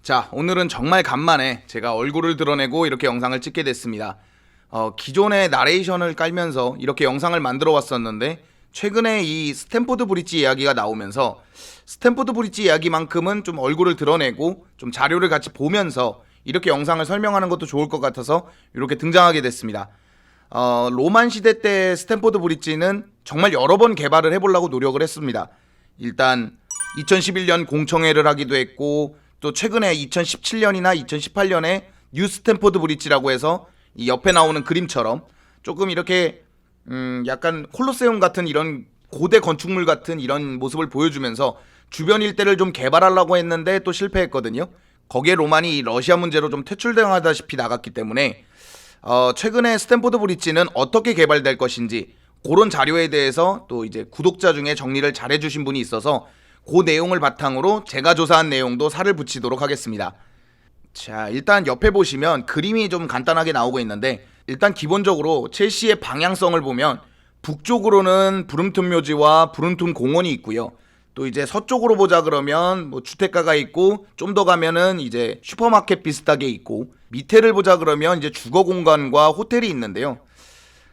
자, 오늘은 정말 간만에 제가 얼굴을 드러내고 이렇게 영상을 찍게 됐습니다. 기존의 나레이션을 깔면서 이렇게 영상을 만들어 왔었는데 최근에 이 스탠포드 브릿지 이야기가 나오면서 스탠포드 브릿지 이야기만큼은 좀 얼굴을 드러내고 좀 자료를 같이 보면서 이렇게 영상을 설명하는 것도 좋을 것 같아서 이렇게 등장하게 됐습니다. 로만 시대 때 스탠포드 브릿지는 정말 여러 번 개발을 해보려고 노력을 했습니다. 일단 2011년 공청회를 하기도 했고 또 최근에 2017년이나 2018년에 뉴 스탠포드 브릿지라고 해서 이 옆에 나오는 그림처럼 조금 이렇게 약간 콜로세움 같은 이런 고대 건축물 같은 이런 모습을 보여주면서 주변 일대를 좀 개발하려고 했는데 또 실패했거든요. 거기에 로만이 러시아 문제로 좀 퇴출당하다시피 나갔기 때문에 최근에 스탠포드 브릿지는 어떻게 개발될 것인지 그런 자료에 대해서 또 이제 구독자 중에 정리를 잘 해주신 분이 있어서 그 내용을 바탕으로 제가 조사한 내용도 살을 붙이도록 하겠습니다. 자, 일단 옆에 보시면 그림이 좀 간단하게 나오고 있는데 일단 기본적으로 첼시의 방향성을 보면 북쪽으로는 브룸튼 묘지와 브룸튼 공원이 있고요. 또 이제 서쪽으로 보자 그러면 뭐 주택가가 있고 좀 더 가면은 이제 슈퍼마켓 비슷하게 있고 밑에를 보자 그러면 이제 주거 공간과 호텔이 있는데요.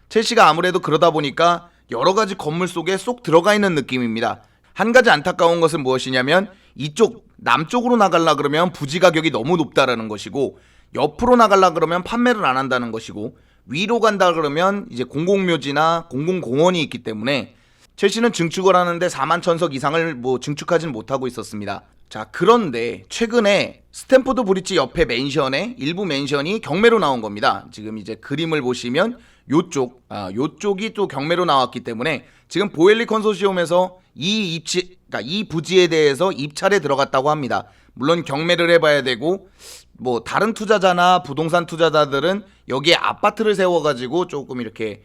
첼시가 아무래도 그러다 보니까 여러 가지 건물 속에 쏙 들어가 있는 느낌입니다. 한 가지 안타까운 것은 무엇이냐면 이쪽 남쪽으로 나가려 그러면 부지 가격이 너무 높다라는 것이고 옆으로 나가려 그러면 판매를 안 한다는 것이고 위로 간다 그러면 이제 공공묘지나 공공공원이 있기 때문에 첼시는 증축을 하는데 4만 천석 이상을 뭐 증축하진 못하고 있었습니다. 자, 그런데 최근에 스탠포드 브릿지 옆에 맨션에 일부 맨션이 경매로 나온 겁니다. 지금 이제 그림을 보시면 요쪽이 또 경매로 나왔기 때문에 지금 보엘리 컨소시엄에서 그러니까 이 부지에 대해서 입찰에 들어갔다고 합니다. 물론 경매를 해봐야 되고 뭐 다른 투자자나 부동산 투자자들은 여기에 아파트를 세워가지고 조금 이렇게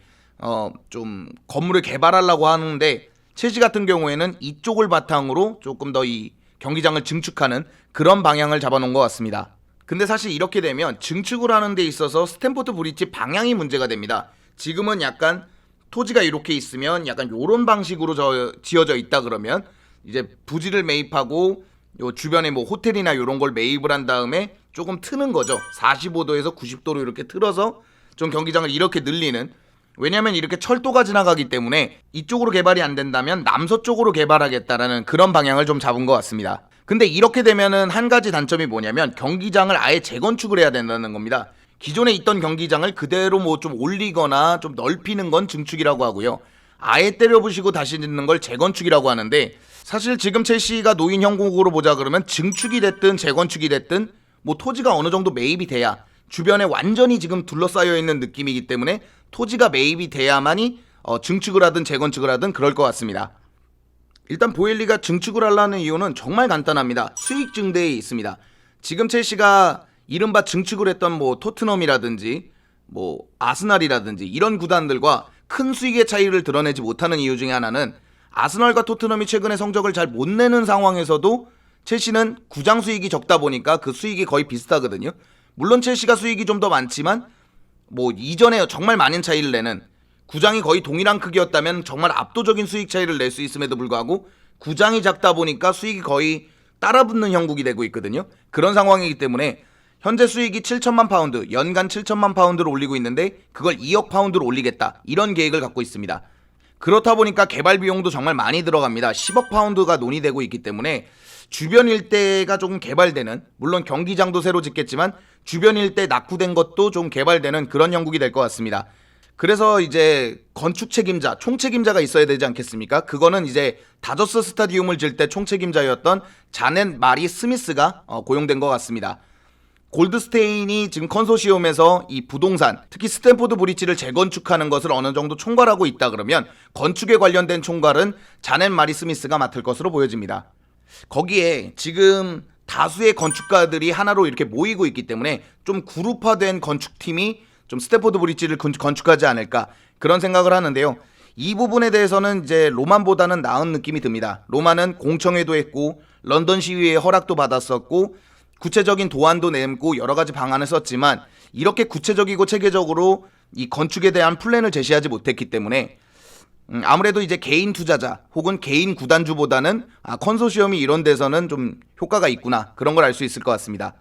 좀 건물을 개발하려고 하는데 첼시 같은 경우에는 이쪽을 바탕으로 조금 더 이 경기장을 증축하는 그런 방향을 잡아놓은 것 같습니다. 근데 사실 이렇게 되면 증축을 하는 데 있어서 스탠포드 브릿지 방향이 문제가 됩니다. 지금은 약간 토지가 이렇게 있으면 약간 요런 방식으로 지어져 있다 그러면 이제 부지를 매입하고 요 주변에 뭐 호텔이나 요런 걸 매입을 한 다음에 조금 트는 거죠. 45도에서 90도로 이렇게 틀어서 좀 경기장을 이렇게 늘리는, 왜냐면 이렇게 철도가 지나가기 때문에 이쪽으로 개발이 안 된다면 남서쪽으로 개발하겠다라는 그런 방향을 좀 잡은 것 같습니다. 근데 이렇게 되면은 한 가지 단점이 뭐냐면 경기장을 아예 재건축을 해야 된다는 겁니다. 기존에 있던 경기장을 그대로 뭐 좀 올리거나 좀 넓히는 건 증축이라고 하고요. 아예 때려부시고 다시 짓는 걸 재건축이라고 하는데 사실 지금 첼시가 노인 형국으로 보자 그러면 증축이 됐든 재건축이 됐든 뭐 토지가 어느 정도 매입이 돼야 주변에 완전히 지금 둘러싸여 있는 느낌이기 때문에 토지가 매입이 돼야만이 증축을 하든 재건축을 하든 그럴 것 같습니다. 일단 보엘리가 증축을 하려는 이유는 정말 간단합니다. 수익 증대에 있습니다. 지금 첼시가 이른바 증축을 했던 뭐 토트넘이라든지 뭐 아스날이라든지 이런 구단들과 큰 수익의 차이를 드러내지 못하는 이유 중에 하나는 아스날과 토트넘이 최근에 성적을 잘 못 내는 상황에서도 첼시는 구장 수익이 적다 보니까 그 수익이 거의 비슷하거든요. 물론 첼시가 수익이 좀 더 많지만 뭐 이전에 정말 많은 차이를 내는, 구장이 거의 동일한 크기였다면 정말 압도적인 수익 차이를 낼 수 있음에도 불구하고 구장이 작다 보니까 수익이 거의 따라붙는 형국이 되고 있거든요. 그런 상황이기 때문에 현재 수익이 7천만 파운드, 연간 7천만 파운드를 올리고 있는데 그걸 2억 파운드로 올리겠다, 이런 계획을 갖고 있습니다. 그렇다 보니까 개발 비용도 정말 많이 들어갑니다. 10억 파운드가 논의되고 있기 때문에 주변 일대가 조금 개발되는, 물론 경기장도 새로 짓겠지만 주변 일대 낙후된 것도 좀 개발되는 그런 형국이 될 것 같습니다. 그래서 이제 건축 책임자, 총책임자가 있어야 되지 않겠습니까? 그거는 이제 다저스 스타디움을 질 때 총책임자였던 자넷 마리 스미스가 고용된 것 같습니다. 골드스테인이 지금 컨소시엄에서 이 부동산, 특히 스탠포드 브릿지를 재건축하는 것을 어느 정도 총괄하고 있다 그러면 건축에 관련된 총괄은 자넷 마리 스미스가 맡을 것으로 보여집니다. 거기에 지금 다수의 건축가들이 하나로 이렇게 모이고 있기 때문에 좀 그룹화된 건축팀이 좀 스탠포드 브릿지를 건축하지 않을까, 그런 생각을 하는데요. 이 부분에 대해서는 이제 로만보다는 나은 느낌이 듭니다. 로만은 공청회도 했고 런던 시위의 허락도 받았었고 구체적인 도안도 내고 여러 가지 방안을 썼지만 이렇게 구체적이고 체계적으로 이 건축에 대한 플랜을 제시하지 못했기 때문에 아무래도 이제 개인 투자자 혹은 개인 구단주보다는 컨소시엄이 이런 데서는 좀 효과가 있구나, 그런 걸 알 수 있을 것 같습니다.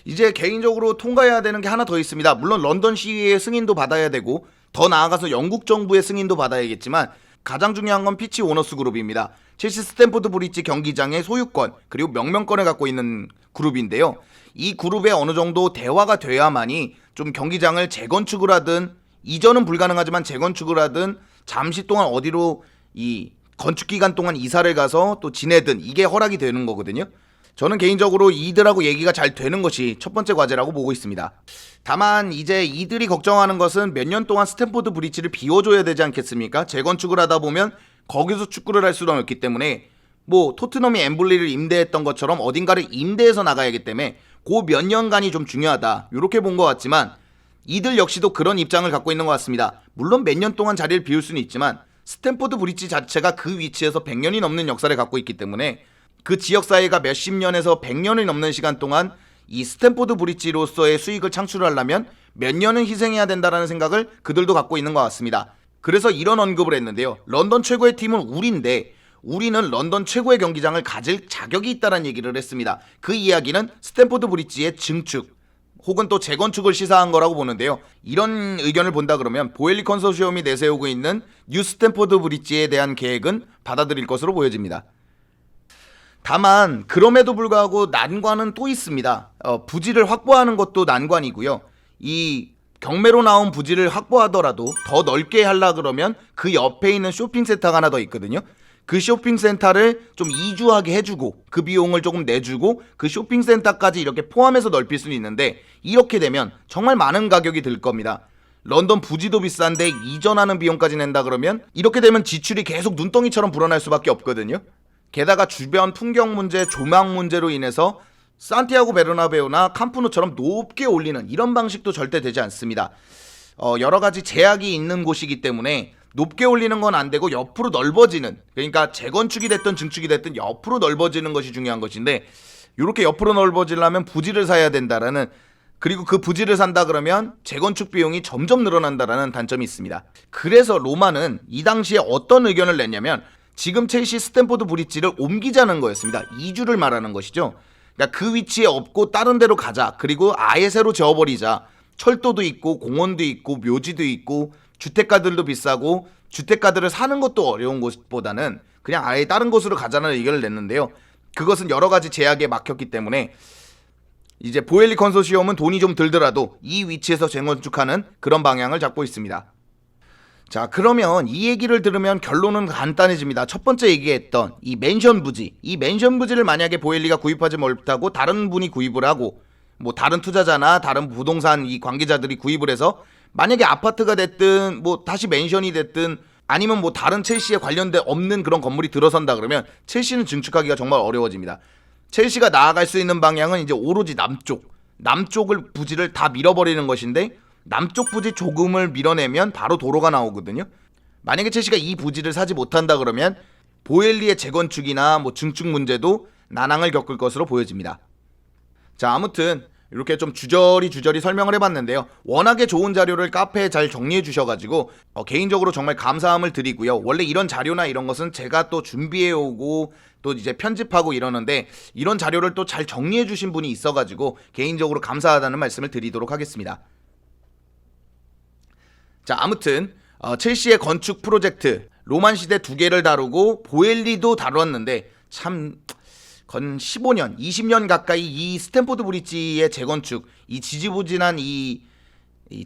이제 개인적으로 통과해야 되는 게 하나 더 있습니다. 물론 런던 시의회의 승인도 받아야 되고 더 나아가서 영국 정부의 승인도 받아야겠지만 가장 중요한 건 피치 오너스 그룹입니다. 첼시 스탠포드 브리지 경기장의 소유권 그리고 명명권을 갖고 있는 그룹인데요. 이 그룹에 어느 정도 대화가 돼야만이 좀 경기장을 재건축을 하든, 이전은 불가능하지만 재건축을 하든, 잠시 동안 어디로 이 건축 기간 동안 이사를 가서 또 지내든 이게 허락이 되는 거거든요. 저는 개인적으로 이들하고 얘기가 잘 되는 것이 첫 번째 과제라고 보고 있습니다. 다만 이제 이들이 걱정하는 것은 몇 년 동안 스탠포드 브리지를 비워줘야 되지 않겠습니까? 재건축을 하다 보면 거기서 축구를 할 수는 없기 때문에 뭐 토트넘이 엠블리를 임대했던 것처럼 어딘가를 임대해서 나가야 하기 때문에 그 몇 년간이 좀 중요하다, 이렇게 본 것 같지만 이들 역시도 그런 입장을 갖고 있는 것 같습니다. 물론 몇 년 동안 자리를 비울 수는 있지만 스탠포드 브리지 자체가 그 위치에서 100년이 넘는 역사를 갖고 있기 때문에 그 지역사회가 몇십 년에서 100년이 넘는 시간 동안 이 스탠포드 브리지로서의 수익을 창출하려면 몇 년은 희생해야 된다는 생각을 그들도 갖고 있는 것 같습니다. 그래서 이런 언급을 했는데요. 런던 최고의 팀은 우리인데 우리는 런던 최고의 경기장을 가질 자격이 있다는 얘기를 했습니다. 그 이야기는 스탠포드 브리지의 증축 혹은 또 재건축을 시사한 거라고 보는데요. 이런 의견을 본다 그러면 보엘리 컨소시엄이 내세우고 있는 뉴 스탠포드 브리지에 대한 계획은 받아들일 것으로 보여집니다. 다만 그럼에도 불구하고 난관은 또 있습니다. 부지를 확보하는 것도 난관이고요. 이 경매로 나온 부지를 확보하더라도 더 넓게 하려 그러면 그 옆에 있는 쇼핑센터가 하나 더 있거든요. 그 쇼핑센터를 좀 이주하게 해주고 그 비용을 조금 내주고 그 쇼핑센터까지 이렇게 포함해서 넓힐 수는 있는데, 이렇게 되면 정말 많은 가격이 들 겁니다. 런던 부지도 비싼데 이전하는 비용까지 낸다 그러면 이렇게 되면 지출이 계속 눈덩이처럼 불어날 수밖에 없거든요. 게다가 주변 풍경 문제, 조망 문제로 인해서 산티아고 베르나베우나 캄프누처럼 높게 올리는 이런 방식도 절대 되지 않습니다. 여러 가지 제약이 있는 곳이기 때문에 높게 올리는 건 안 되고 옆으로 넓어지는, 그러니까 재건축이 됐든 증축이 됐든 옆으로 넓어지는 것이 중요한 것인데, 이렇게 옆으로 넓어지려면 부지를 사야 된다라는, 그리고 그 부지를 산다 그러면 재건축 비용이 점점 늘어난다라는 단점이 있습니다. 그래서 로마는 이 당시에 어떤 의견을 냈냐면 지금 첼시 스탠포드 브리지를 옮기자는 거였습니다. 이주를 말하는 것이죠. 그러니까 그 위치에 없고 다른 데로 가자. 그리고 아예 새로 지어버리자. 철도도 있고 공원도 있고 묘지도 있고 주택가들도 비싸고 주택가들을 사는 것도 어려운 곳보다는 그냥 아예 다른 곳으로 가자는 의견을 냈는데요. 그것은 여러 가지 제약에 막혔기 때문에 이제 보엘리 컨소시엄은 돈이 좀 들더라도 이 위치에서 재건축하는 그런 방향을 잡고 있습니다. 자, 그러면 이 얘기를 들으면 결론은 간단해집니다. 첫 번째 얘기했던 이 맨션 부지, 이 맨션 부지를 만약에 보엘리가 구입하지 못하고 다른 분이 구입을 하고 뭐 다른 투자자나 다른 부동산 이 관계자들이 구입을 해서 만약에 아파트가 됐든 뭐 다시 맨션이 됐든 아니면 뭐 다른 첼시에 관련된 없는 그런 건물이 들어선다 그러면 첼시는 증축하기가 정말 어려워집니다. 첼시가 나아갈 수 있는 방향은 이제 오로지 남쪽을 부지를 다 밀어버리는 것인데, 남쪽 부지 조금을 밀어내면 바로 도로가 나오거든요. 만약에 첼시가 이 부지를 사지 못한다 그러면 보엘리의 재건축이나 뭐 증축 문제도 난항을 겪을 것으로 보여집니다. 자, 아무튼 이렇게 좀 주저리 설명을 해봤는데요. 워낙에 좋은 자료를 카페에 잘 정리해 주셔가지고 개인적으로 정말 감사함을 드리고요. 원래 이런 자료나 이런 것은 제가 또 준비해 오고 또 이제 편집하고 이러는데 이런 자료를 또 잘 정리해 주신 분이 있어가지고 개인적으로 감사하다는 말씀을 드리도록 하겠습니다. 자, 아무튼 첼시의 건축 프로젝트 로만 시대 2개를 다루고 보엘리도 다뤘는데 참 건 15년, 20년 가까이 이 스탠포드 브리지의 재건축, 이 지지부진한 이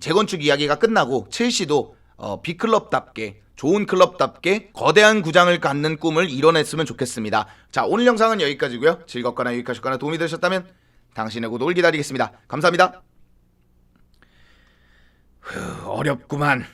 재건축 이야기가 끝나고 첼시도 빅클럽답게, 좋은 클럽답게 거대한 구장을 갖는 꿈을 이뤄냈으면 좋겠습니다. 자, 오늘 영상은 여기까지고요. 즐겁거나 유익하셨거나 도움이 되셨다면 당신의 구독을 기다리겠습니다. 감사합니다. 어렵구만.